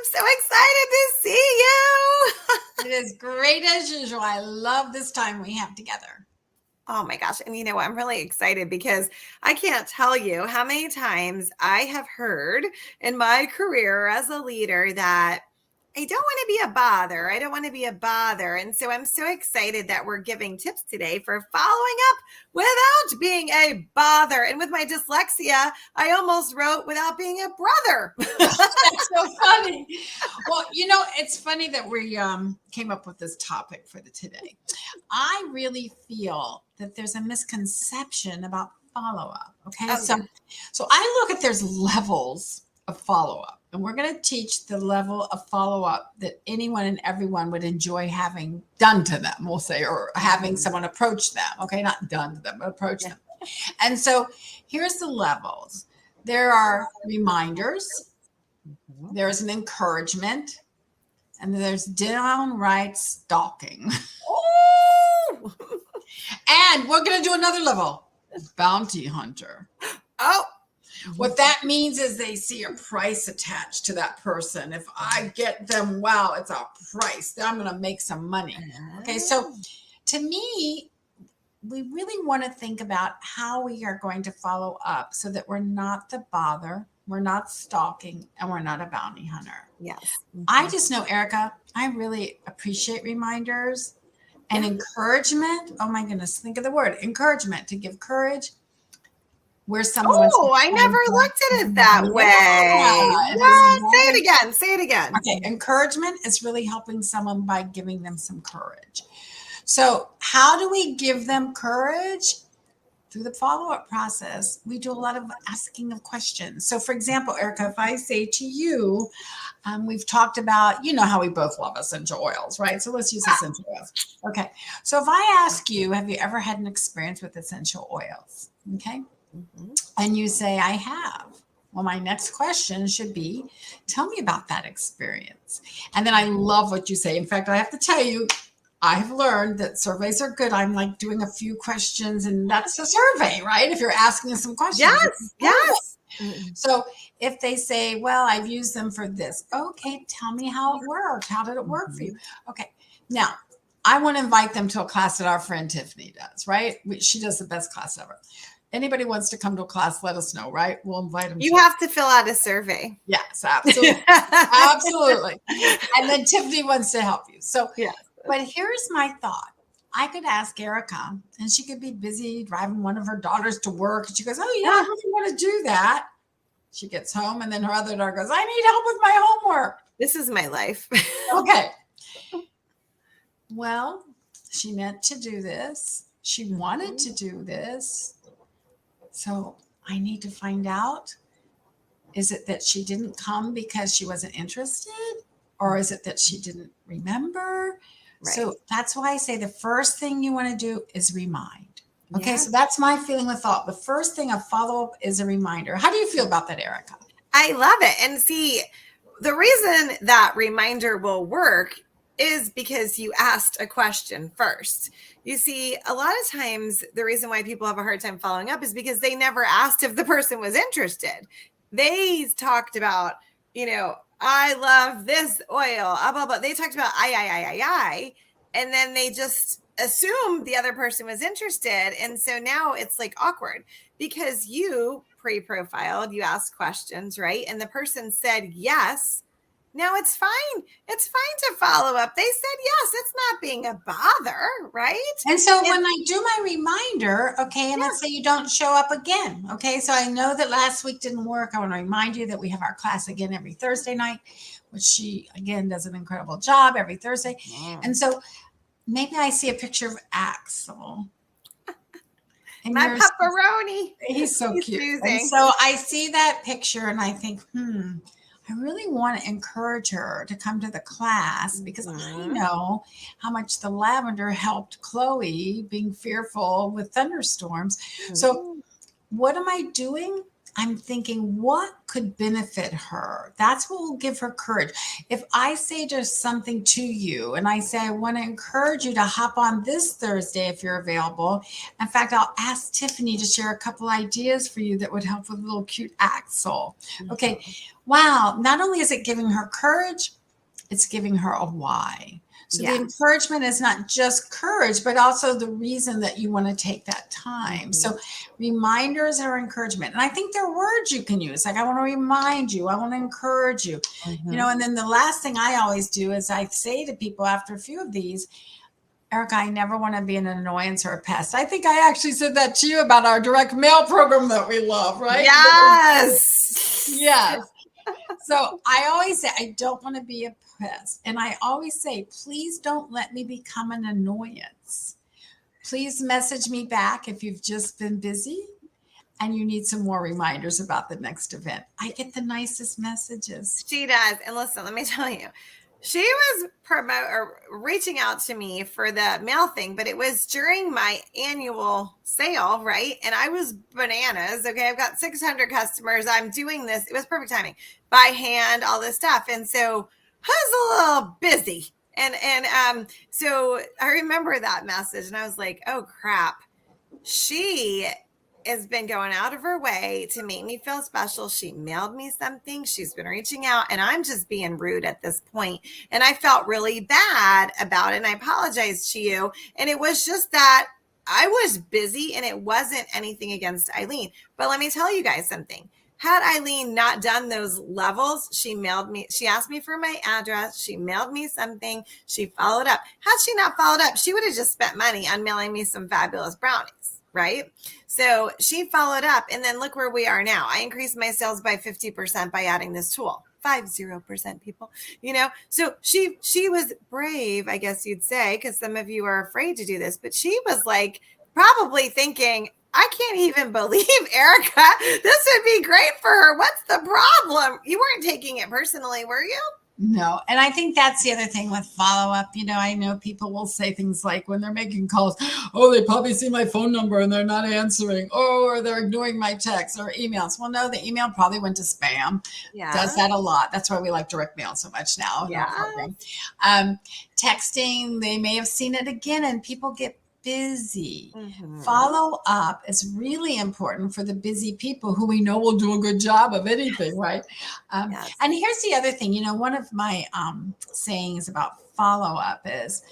I'm so excited to see you. It is great as usual. I love this time we have together. Oh my gosh. And you know what? I'm really excited because I can't tell you how many times I have heard in my career as a leader that I don't want to be a bother. I don't want to be a bother. And so I'm so excited that we're giving tips today for following up without being a bother. And with my dyslexia, I almost wrote without being a brother. That's so funny. Well, it's funny that we came up with this topic for today. I really feel that there's a misconception about follow-up. Okay. Oh, so yeah. so I look at there's levels of follow-up. And we're going to teach the level of follow-up that anyone and everyone would enjoy having done to them, we'll say, or having someone approach them. Okay, not done to them, but approach them. And so here's the levels. There are reminders, there's an encouragement, and there's downright stalking. Oh, And we're going to do another level, bounty hunter. oh. What that means is they see a price attached to that person. If I get them, wow, it's a price. I'm going to make some money. Okay, so to me, we really want to think about how we are going to follow up so that we're not the bother, we're not stalking, and we're not a bounty hunter. Yes. I just know, Erica, I really appreciate reminders and encouragement. Oh my goodness, think of the word encouragement, to give courage. Where someone I never looked at it that way. Say it again. Say it again. Okay. Encouragement is really helping someone by giving them some courage. So how do we give them courage? Through the follow-up process, we do a lot of asking of questions. So for example, Erica, if I say to you, we've talked about, how we both love essential oils, right? So let's use essential oils. Okay. So if I ask you, have you ever had an experience with essential oils? Okay. Mm-hmm. And you say, I have. Well, my next question should be, tell me about that experience. And then I love what you say. In fact, I have to tell you, I've learned that surveys are good. I'm like doing a few questions, and that's a survey, right? If you're asking us some questions. Yes. So if they say, well, I've used them for this. Okay, tell me how it worked. How did it work for you? Okay. Now, I want to invite them to a class that our friend Tiffany does, right? She does the best class ever. Anybody wants to come to a class, let us know, right? We'll invite them. You have to fill out a survey. Yes, absolutely. Absolutely. And then Tiffany wants to help you. So, but here's my thought. I could ask Erica, and she could be busy driving one of her daughters to work. And she goes, oh, yeah, I really want to do that. She gets home, and then her other daughter goes, I need help with my homework. This is my life. Okay. Well, she meant to do this. She wanted to do this. So I need to find out, is it that she didn't come because she wasn't interested? Or is it that she didn't remember? Right. So that's why I say the first thing you want to do is remind. Okay, so that's my feeling with thought. The first thing of follow-up is a reminder. How do you feel about that, Erica? I love it. And see, the reason that reminder will work is because you asked a question first. You see, a lot of times the reason why people have a hard time following up is because they never asked if the person was interested. They talked about, I love this oil, blah, blah, blah. They talked about I, and then they just assumed the other person was interested. And so now it's like awkward because you pre-profiled, you asked questions, right? And the person said yes. Now it's fine. It's fine to follow up. They said yes. It's not being a bother, right? And so when I do my reminder, okay, and let's say you don't show up again, okay? So I know that last week didn't work. I want to remind you that we have our class again every Thursday night, which she, again, does an incredible job every Thursday. And so maybe I see a picture of Axel. And my pepperoni. He's so cute. And so I see that picture and I think, I really want to encourage her to come to the class because I know how much the lavender helped Chloe being fearful with thunderstorms. So what am I doing? I'm thinking, what could benefit her? That's what will give her courage. If I say just something to you and I say, I want to encourage you to hop on this Thursday if you're available. In fact, I'll ask Tiffany to share a couple ideas for you that would help with a little cute axle. Okay. Wow. Not only is it giving her courage, it's giving her a why. So the encouragement is not just courage, but also the reason that you want to take that time. So reminders are encouragement. And I think there are words you can use. Like, I want to remind you, I want to encourage you, and then the last thing I always do is I say to people after a few of these, Erica, I never want to be an annoyance or a pest. I think I actually said that to you about our direct mail program that we love, right? Yes. Yes. So I always say, I don't want to be a pest. And I always say, please don't let me become an annoyance. Please message me back if you've just been busy and you need some more reminders about the next event. I get the nicest messages. She does. And listen, let me tell you, she was reaching out to me for the mail thing, but it was during my annual sale, right? And I was bananas. Okay, I've got 600 customers. I'm doing this. It was perfect timing, by hand, all this stuff. And so I was a little busy. And so I remember that message and I was like, oh crap. She has been going out of her way to make me feel special. She mailed me something. She's been reaching out and I'm just being rude at this point. And I felt really bad about it. And I apologized to you. And it was just that I was busy and it wasn't anything against Eileen. But let me tell you guys something. Had Eileen not done those levels, she asked me for my address. She mailed me something. She followed up. Had she not followed up, she would have just spent money on mailing me some fabulous brownies, right? So she followed up and then look where we are now. I increased my sales by 50% by adding this tool. 50% people, so she was brave, I guess you'd say, because some of you are afraid to do this, but she was like probably thinking, I can't even believe Erica. This would be great for her. What's the problem? You weren't taking it personally, were you? No. And I think that's the other thing with follow-up. I know people will say things like when they're making calls, oh, they probably see my phone number and they're not answering, or they're ignoring my texts or emails. Well, no, the email probably went to spam. Yeah. Does that a lot. That's why we like direct mail so much now. Yeah. Texting, they may have seen it again and people get busy. Follow up is really important for the busy people who we know will do a good job of anything, right? And here's the other thing, one of my sayings about follow up is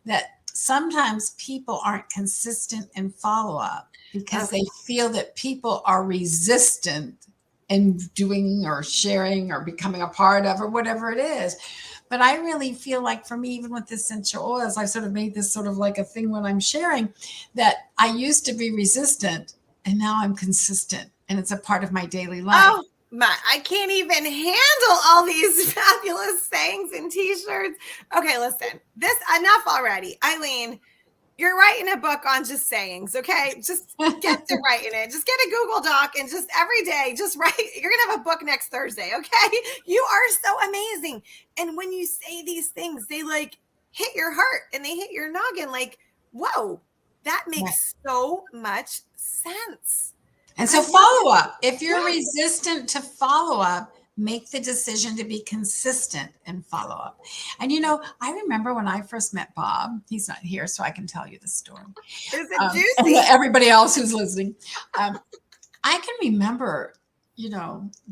that sometimes people aren't consistent in follow up because they feel that people are resistant in doing or sharing or becoming a part of or whatever it is. But I really feel like for me, even with essential oils, I've sort of made this sort of like a thing when I'm sharing that I used to be resistant and now I'm consistent and it's a part of my daily life. Oh, I can't even handle all these fabulous sayings and t-shirts. Okay, listen, enough already. Eileen, you're writing a book on just sayings, okay? Just get to writing it. Just get a Google Doc and just every day, just write. You're going to have a book next Thursday, okay? You are so amazing. And when you say these things, they like hit your heart and they hit your noggin like, whoa, that makes so much sense. And so follow up. If you're resistant to follow up, make the decision to be consistent and follow up. And, I remember when I first met Bob, he's not here, so I can tell you the story. Is it juicy? And everybody else who's listening. I can remember,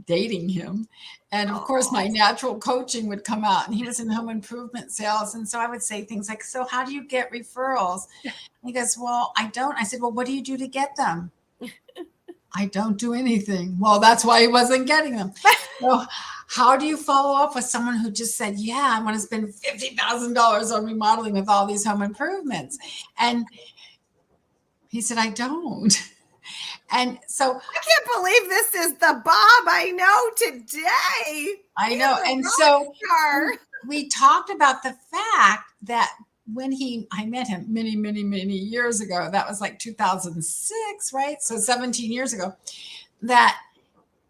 dating him. And of course, my natural coaching would come out and he was in home improvement sales. And so I would say things like, so how do you get referrals? And he goes, well, I don't. I said, well, what do you do to get them? I don't do anything. Well, that's why he wasn't getting them. So how do you follow up with someone who just said, yeah, I want to spend $50,000 on remodeling with all these home improvements? And he said, I don't. And so I can't believe this is the Bob I know today. I know. And so we talked about the fact that when I met him many, many, many years ago, that was like 2006, right? So 17 years ago, that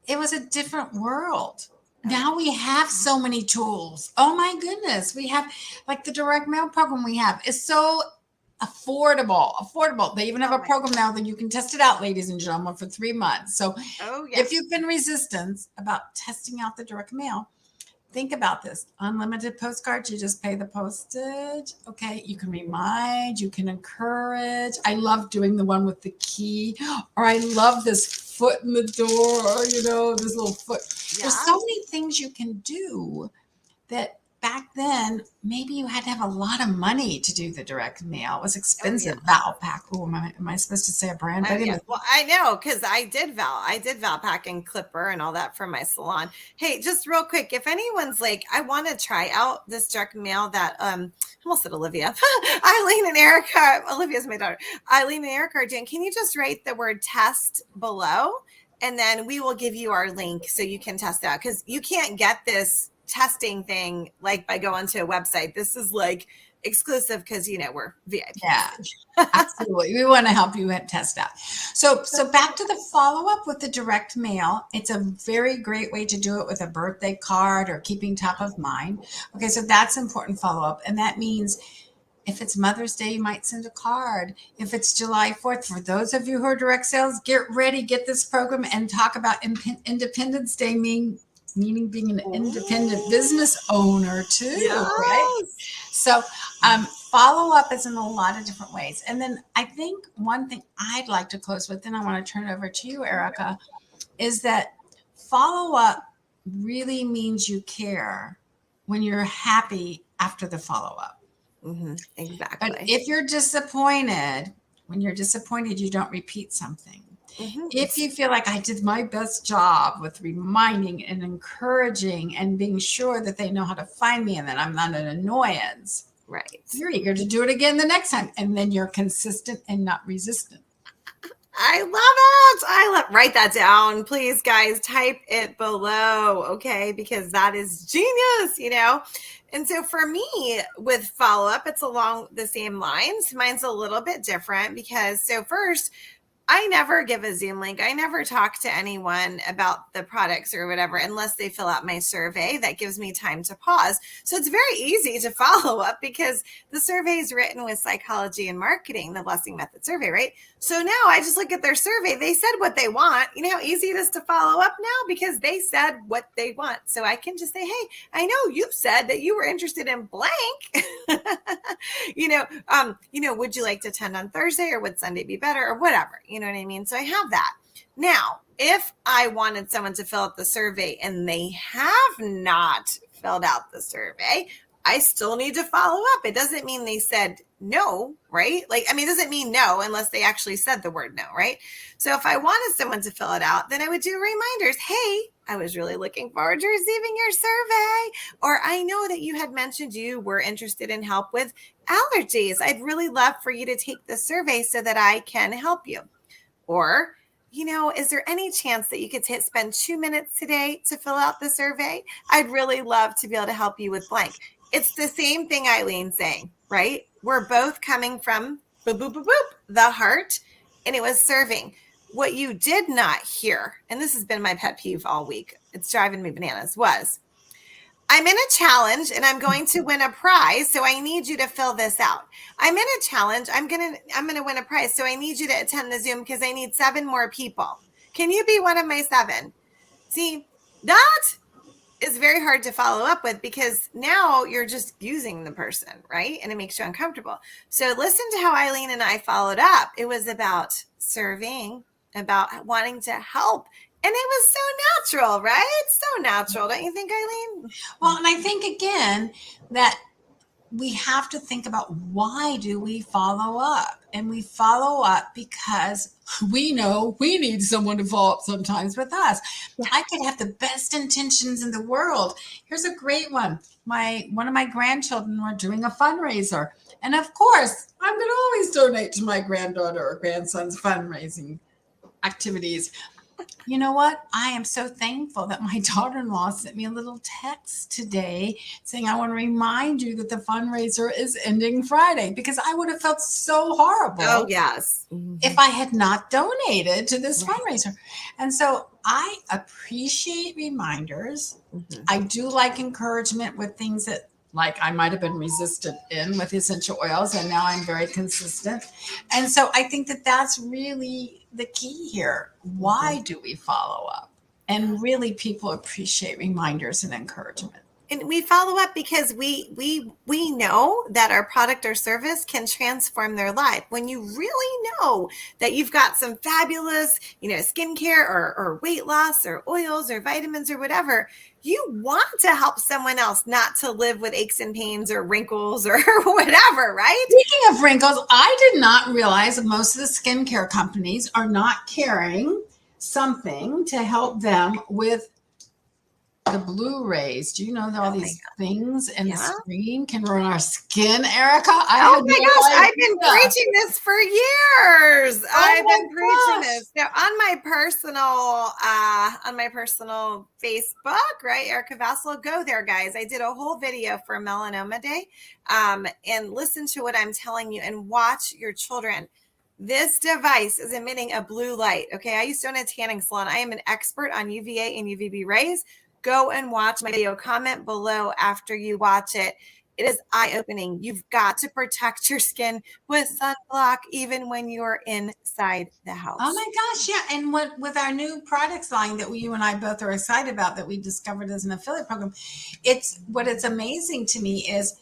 it was a different world. Now we have so many tools. Oh my goodness. We have like the direct mail program we have is so affordable. They even have a program now that you can test it out, ladies and gentlemen, for 3 months. So if you've been resistant about testing out the direct mail, think about this. Unlimited postcards, you just pay the postage. Okay. You can remind, you can encourage. I love doing the one with the key, or I love this foot in the door, this little foot. Yeah. There's so many things you can do that back then, maybe you had to have a lot of money to do the direct mail. It was expensive. Valpak. Oh, am I supposed to say a brand? Well, I know, because I did Valpak and Clipper and all that for my salon. Hey, just real quick, if anyone's like, I want to try out this direct mail that I almost said Olivia. Eileen and Erica, Olivia's my daughter. Eileen and Erica are doing, can you just write the word test below? And then we will give you our link so you can test out, because you can't get this testing thing like by going to a website. This is like exclusive because we're VIP. Yeah, absolutely. We want to help you test out. So back to the follow-up with the direct mail. It's a very great way to do it with a birthday card or keeping top of mind. Okay, so that's important follow-up. And that means if it's Mother's Day, you might send a card. If it's July 4th, for those of you who are direct sales, get ready, get this program and talk about Independence Day, meaning being an independent business owner too, right? So follow up is in a lot of different ways. And then I think one thing I'd like to close with, and I want to turn it over to you, Erica, is that follow up really means you care when you're happy after the follow up. Exactly. But if you're disappointed, when you're disappointed, you don't repeat something. If you feel like I did my best job with reminding and encouraging and being sure that they know how to find me and that I'm not an annoyance, right? You're eager to do it again the next time. And then you're consistent and not resistant. I love it. Write that down, please, guys. Type it below, okay? Because that is genius, And so for me with follow-up, it's along the same lines. Mine's a little bit different because first, I never give a Zoom link. I never talk to anyone about the products or whatever unless they fill out my survey. That gives me time to pause. So it's very easy to follow up because the survey is written with psychology and marketing, the Blessing Method survey, right? So now I just look at their survey. They said what they want. You know how easy it is to follow up now because they said what they want. So I can just say, hey, I know you said that you were interested in blank. Would you like to attend on Thursday or would Sunday be better or whatever? You know what I mean? So I have that. Now, if I wanted someone to fill out the survey and they have not filled out the survey, I still need to follow up. It doesn't mean they said no, right? It doesn't mean no unless they actually said the word no, right? So if I wanted someone to fill it out, then I would do reminders. Hey, I was really looking forward to receiving your survey. Or I know that you had mentioned you were interested in help with allergies. I'd really love for you to take the survey so that I can help you. Or, is there any chance that you could spend 2 minutes today to fill out the survey? I'd really love to be able to help you with blank. It's the same thing Eileen's saying, right? We're both coming from boop, boop, boop, boop, the heart, and it was serving. What you did not hear, and this has been my pet peeve all week, it's driving me bananas, was I'm in a challenge and I'm going to win a prize. So I need you to fill this out. I'm in a challenge. I'm going to win a prize. So I need you to attend the Zoom because I need 7 more people. Can you be one of my 7? See, that is very hard to follow up with because now you're just using the person, right? And it makes you uncomfortable. So listen to how Eileen and I followed up. It was about serving, about wanting to help. And it was so natural, right? So natural. Don't you think, Eileen? Well, and I think, again, that we have to think about why do we follow up? And we follow up because we know we need someone to follow up sometimes with us. I could have the best intentions in the world. Here's a great one. One of my grandchildren were doing a fundraiser. And of course, I'm going to always donate to my granddaughter or grandson's fundraising activities. You know what? I am so thankful that my daughter-in-law sent me a little text today saying, I want to remind you that the fundraiser is ending Friday, because I would have felt so horrible. Oh, yes. If I had not donated to this fundraiser. And so I appreciate reminders. I do like encouragement with things that like I might have been resistant in with essential oils, and now I'm very consistent. And so I think that that's really the key here. Why do we follow up? And really, people appreciate reminders and encouragement. And we follow up because we know that our product or service can transform their life. When you really know that you've got some fabulous, skincare or weight loss or oils or vitamins or whatever, you want to help someone else not to live with aches and pains or wrinkles or whatever, right? Speaking of wrinkles, I did not realize that most of the skincare companies are not carrying something to help them with the blue rays. Do you know that all these things in the screen can ruin our skin, Erica? Oh my gosh, I've been preaching this for years. I've been preaching this. Now on my personal Facebook, right? Erica Vassal, go there, guys. I did a whole video for Melanoma Day. And listen to what I'm telling you and watch your children. This device is emitting a blue light. Okay. I used to own a tanning salon. I am an expert on UVA and UVB rays. Go and watch my video. Comment below after you watch it. It is eye-opening. You've got to protect your skin with sunblock even when you're inside the house. Oh my gosh, yeah. And with our new products line that you and I both are excited about that we discovered as an affiliate program, it's amazing to me is,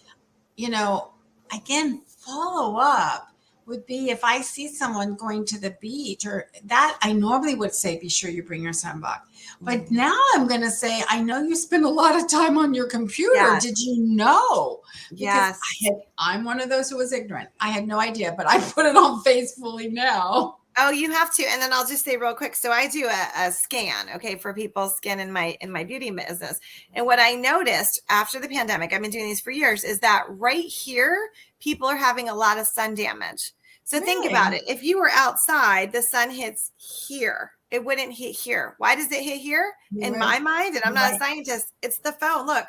again, follow up would be if I see someone going to the beach or that, I normally would say, be sure you bring your sunblock. But now I'm going to say, I know you spend a lot of time on your computer. Yes. Did you know? Because yes. I'm one of those who was ignorant. I had no idea, but I put it on faithfully now. Oh, you have to. And then I'll just say real quick. So I do a scan, okay, for people's skin in my beauty business. And what I noticed after the pandemic, I've been doing these for years, is that right here, people are having a lot of sun damage. So think about it. If you were outside, the sun hits here. It wouldn't hit here. Why does it hit here? In my mind, and I'm not a scientist, it's the phone. Look.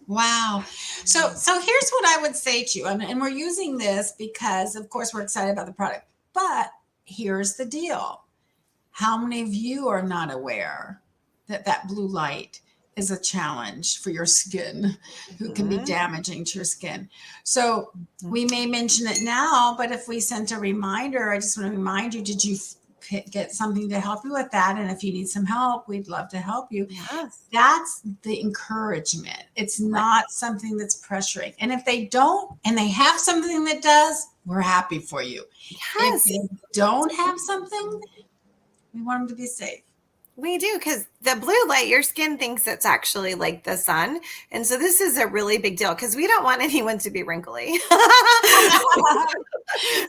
Wow. So here's what I would say to you. And we're using this because, of course, we're excited about the product. But here's the deal. How many of you are not aware that blue light is a challenge for your skin, who can be damaging to your skin? So we may mention it now, but if we sent a reminder, I just want to remind you, did you get something to help you with that? And if you need some help, we'd love to help you. Yes. That's the encouragement. It's not something that's pressuring. And if they don't, and they have something that does, we're happy for you. Yes. If they don't have something, we want them to be safe. We do, because the blue light, your skin thinks it's actually like the sun. And so this is a really big deal because we don't want anyone to be wrinkly.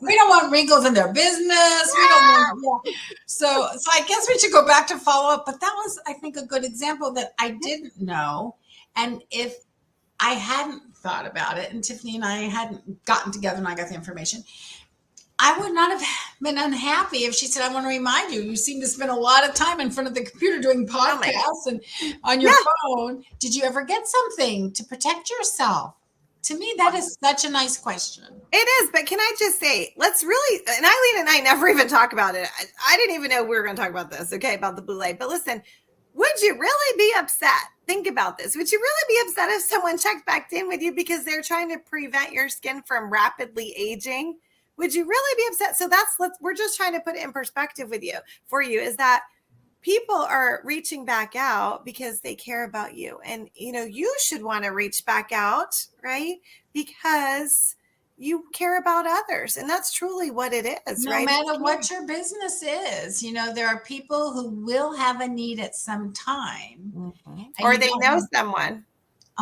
We don't want wrinkles in their business. We don't want, So I guess we should go back to follow up. But that was, I think, a good example that I didn't know. And if I hadn't thought about it and Tiffany and I hadn't gotten together and I got the information, I would not have been unhappy if she said, I want to remind you, you seem to spend a lot of time in front of the computer doing podcasts and on your phone. Did you ever get something to protect yourself? To me, that is such a nice question. It is, but can I just say, let's really, and Eileen and I never even talk about it. I didn't even know we were going to talk about this, okay, about the blue light. But listen, would you really be upset? Think about this. Would you really be upset if someone checked back in with you because they're trying to prevent your skin from rapidly aging? Would you really be upset? So we're just trying to put it in perspective for you is that people are reaching back out because they care about you. And, you should want to reach back out, right? Because you care about others. And that's truly what it is, right? No matter what your business is, there are people who will have a need at some time. Or they know someone.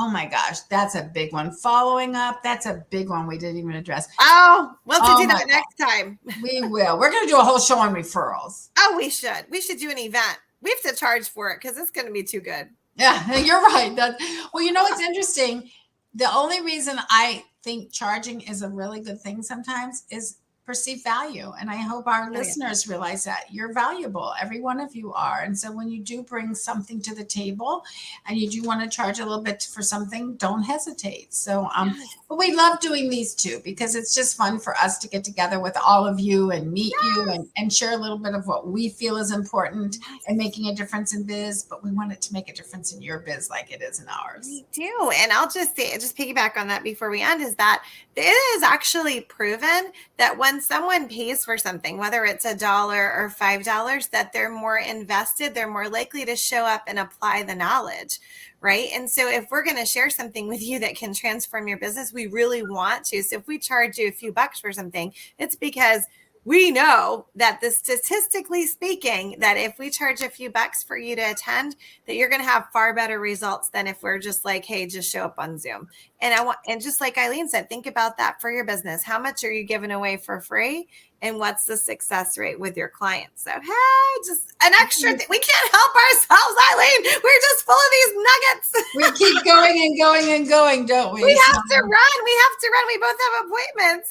Oh my gosh, that's a big one. Following up, that's a big one we didn't even address. Oh, we'll have to do that next time. We will. We're going to do a whole show on referrals. Oh, we should. We should do an event. We have to charge for it because it's going to be too good. Yeah, you're right. It's interesting. The only reason I think charging is a really good thing sometimes is perceive value. And I hope our Oh, yeah. listeners realize that you're valuable. Every one of you are. And so when you do bring something to the table and you do want to charge a little bit for something, don't hesitate. So, Yes. but we love doing these too, because it's just fun for us to get together with all of you and meet you and share a little bit of what we feel is important Yes. and making a difference in biz, but we want it to make a difference in your biz like it is in ours. We do. And I'll just say, just piggyback on that before we end, is that it is actually proven that when someone pays for something, whether it's $1 or $5, that they're more invested, they're more likely to show up and apply the knowledge. Right. And so if we're going to share something with you that can transform your business, we really want to. So if we charge you a few bucks for something, it's because we know that statistically speaking, that if we charge a few bucks for you to attend, that you're going to have far better results than if we're just like, hey, just show up on Zoom. And just like Eileen said, think about that for your business. How much are you giving away for free? And what's the success rate with your clients? So, hey, just an extra thing. We can't help ourselves, Eileen. We're just full of these nuggets. We keep going and going and going, don't we? We have to run. We have to run. We both have appointments.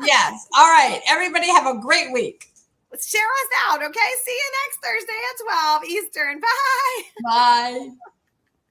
Yes. All right. Everybody have a great week. Share us out, okay? See you next Thursday at 12 Eastern. Bye. Bye.